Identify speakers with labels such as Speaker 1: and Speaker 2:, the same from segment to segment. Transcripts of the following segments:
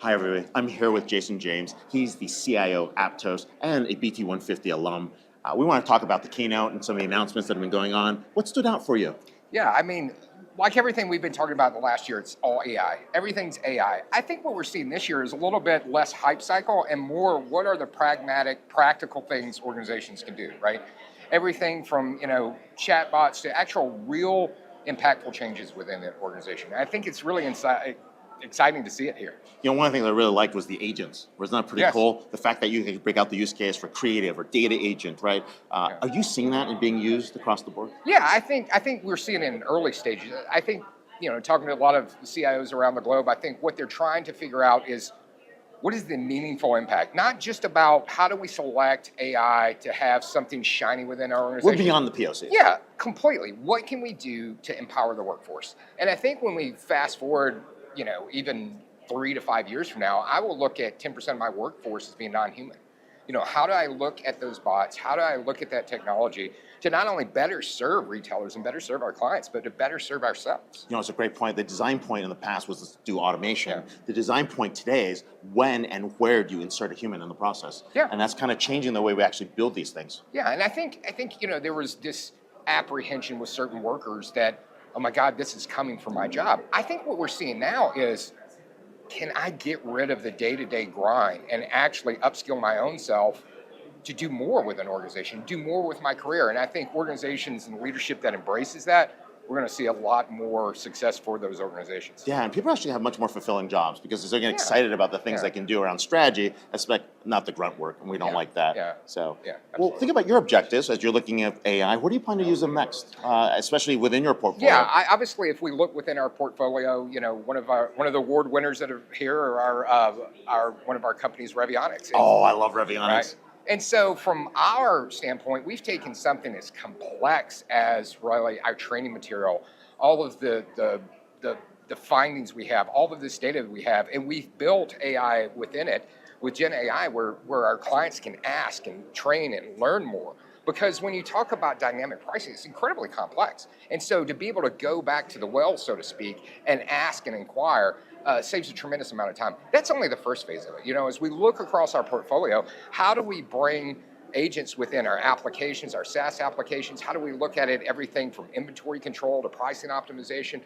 Speaker 1: Hi, everybody. I'm here with Jason James. He's the CIO of Aptos and a BT 150 alum. We want to talk about the keynote and some of the announcements that have been going on. What stood out for you?
Speaker 2: Yeah, I mean, like everything we've been talking about the last year, it's all AI. Everything's AI. I think what we're seeing this year is a little bit less hype cycle and more what are the pragmatic, practical things organizations can do, right? Everything from, chatbots to actual real impactful changes within the organization. I think it's really exciting to see it here.
Speaker 1: One of the things I really liked was the agents. Wasn't that pretty
Speaker 2: Yes.
Speaker 1: cool? The fact that you can break out the use case for creative or data agent, right?
Speaker 2: Yeah.
Speaker 1: Are you seeing that and being used across the board?
Speaker 2: Yeah, I think we're seeing it in early stages. I think, talking to a lot of CIOs around the globe, I think what they're trying to figure out is what is the meaningful impact? Not just about how do we select AI to have something shiny within our organization.
Speaker 1: We're beyond the POCs.
Speaker 2: Yeah, completely. What can we do to empower the workforce? And I think when we fast forward, even 3 to 5 years from now, I will look at 10% of my workforce as being non-human. How do I look at those bots? How do I look at that technology to not only better serve retailers and better serve our clients, but to better serve ourselves?
Speaker 1: It's a great point. The design point in the past was to do automation.
Speaker 2: Yeah.
Speaker 1: The design point today is when and where do you insert a human in the process?
Speaker 2: Yeah.
Speaker 1: And that's kind of changing the way we actually build these things.
Speaker 2: Yeah, and I think there was this apprehension with certain workers that, oh my God, this is coming for my job. I think what we're seeing now is, can I get rid of the day-to-day grind and actually upskill my own self to do more with an organization, do more with my career? And I think organizations and leadership that embraces that, we're going to see a lot more success for those organizations.
Speaker 1: Yeah, and people actually have much more fulfilling jobs because they're getting
Speaker 2: Yeah.
Speaker 1: excited about the things
Speaker 2: Yeah.
Speaker 1: they can do around strategy, not the grunt work, and we don't
Speaker 2: Yeah.
Speaker 1: like that.
Speaker 2: Yeah.
Speaker 1: So,
Speaker 2: Yeah,
Speaker 1: well,
Speaker 2: absolutely.
Speaker 1: think about your objectives as you're looking at AI. Where do you plan to use them next, especially within your portfolio?
Speaker 2: Yeah, obviously, if we look within our portfolio, one of the award winners that are here are one of our companies, Revionics. And,
Speaker 1: Oh, I love Revionics.
Speaker 2: right? And so from our standpoint, we've taken something as complex as really our training material, all of the findings we have, all of this data that we have, and we've built AI within it with Gen AI where our clients can ask and train and learn more. Because when you talk about dynamic pricing, it's incredibly complex. And so to be able to go back to the well, so to speak, and ask and inquire saves a tremendous amount of time. That's only the first phase of it. As we look across our portfolio, how do we bring agents within our applications, our SaaS applications? How do we look at it, everything from inventory control to pricing optimization?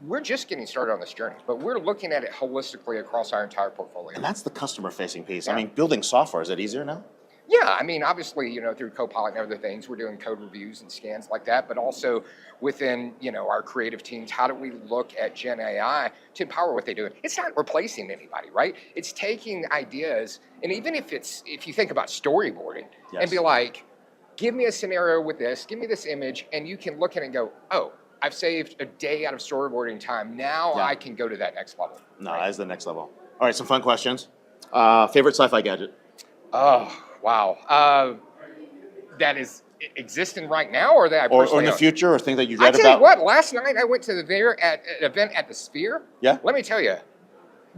Speaker 2: We're just getting started on this journey, but we're looking at it holistically across our entire portfolio.
Speaker 1: And that's the customer-facing piece.
Speaker 2: Yeah.
Speaker 1: I mean, building software, is it easier now?
Speaker 2: Yeah, I mean, obviously, through Copilot and other things, we're doing code reviews and scans like that, but also within, our creative teams, how do we look at Gen AI to empower what they do? It's not replacing anybody, right? It's taking ideas, and even if you think about storyboarding,
Speaker 1: Yes.
Speaker 2: and be like, give me a scenario with this, give me this image, and you can look at it and go, oh, I've saved a day out of storyboarding time. Now
Speaker 1: Yeah.
Speaker 2: I can go to that next level.
Speaker 1: No,
Speaker 2: right?
Speaker 1: that is the next level. All right, some fun questions. Favorite sci-fi gadget?
Speaker 2: Oh, wow. That is existing right now, or that I
Speaker 1: Or
Speaker 2: personally
Speaker 1: in the
Speaker 2: own?
Speaker 1: future, or things that you
Speaker 2: I
Speaker 1: read
Speaker 2: tell
Speaker 1: about?
Speaker 2: you what, last night I went to an event at the Sphere.
Speaker 1: Yeah?
Speaker 2: Let me tell you,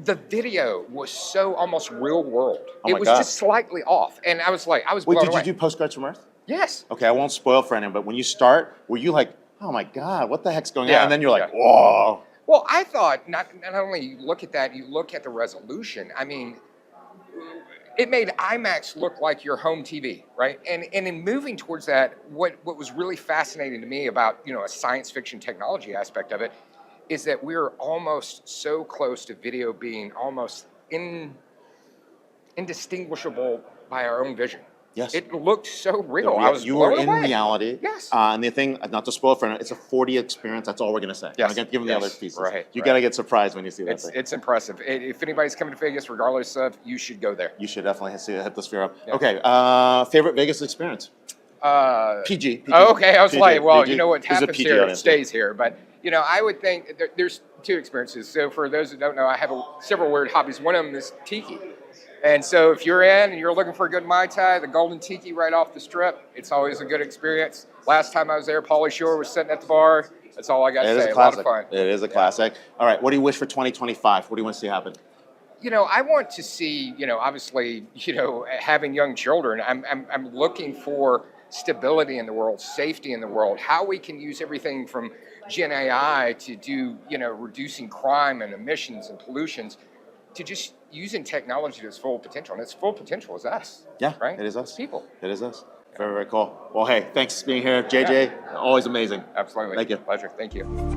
Speaker 2: the video was so almost real world.
Speaker 1: Oh
Speaker 2: It
Speaker 1: my
Speaker 2: was
Speaker 1: God.
Speaker 2: just slightly off, and I was
Speaker 1: Wait,
Speaker 2: blown
Speaker 1: did
Speaker 2: away.
Speaker 1: you do Postcards from Earth?
Speaker 2: Yes.
Speaker 1: Okay, I won't spoil for anyone, but when you start, were you like, oh my God, what the heck's going on?
Speaker 2: Yeah,
Speaker 1: And then you're like,
Speaker 2: yeah.
Speaker 1: whoa.
Speaker 2: Well, I thought not only you look at that, you look at the resolution. I mean, it made IMAX look like your home TV, right? And in moving towards that, what was really fascinating to me about a science fiction technology aspect of it is that we're almost so close to video being almost indistinguishable by our own vision.
Speaker 1: Yes.
Speaker 2: It looked so real. I was
Speaker 1: You were
Speaker 2: blown
Speaker 1: in
Speaker 2: away.
Speaker 1: reality.
Speaker 2: Yes.
Speaker 1: And the thing, not to spoil for anyone, it's a 4D experience. That's all we're going to say.
Speaker 2: Yes.
Speaker 1: I'm going to give them the
Speaker 2: Yes.
Speaker 1: other pieces.
Speaker 2: Right.
Speaker 1: You
Speaker 2: Right.
Speaker 1: got to get surprised when you see that thing.
Speaker 2: It's impressive. If anybody's coming to Vegas, regardless of, you should go there.
Speaker 1: You should definitely hit the Sphere up.
Speaker 2: Yeah.
Speaker 1: Okay, favorite Vegas experience? PG.
Speaker 2: Oh, okay, I was
Speaker 1: PG,
Speaker 2: like, well,
Speaker 1: PG.
Speaker 2: you know what
Speaker 1: This is a
Speaker 2: happens
Speaker 1: PG
Speaker 2: here
Speaker 1: audience.
Speaker 2: stays here. But, I would think there's two experiences. So for those who don't know, I have several weird hobbies. One of them is tiki. And so if you're in and you're looking for a good Mai Tai, the Golden Tiki right off the strip, it's always a good experience. Last time I was there, Pauly Shore was sitting at the bar. That's all I got to
Speaker 1: It is
Speaker 2: say.
Speaker 1: a
Speaker 2: A lot
Speaker 1: classic.
Speaker 2: of fun.
Speaker 1: It is a classic. All right, what do you wish for 2025? What do you want to see happen?
Speaker 2: I want to see, obviously, having young children. I'm looking for stability in the world, safety in the world, how we can use everything from Gen AI to do, reducing crime and emissions and pollutions to just using technology to its full potential. And its full potential is us.
Speaker 1: Yeah,
Speaker 2: right?
Speaker 1: it is us.
Speaker 2: People.
Speaker 1: It is us. Very, very cool. Well, hey, thanks for being here. JJ, always amazing.
Speaker 2: Absolutely.
Speaker 1: Thank you.
Speaker 2: Pleasure. Thank you.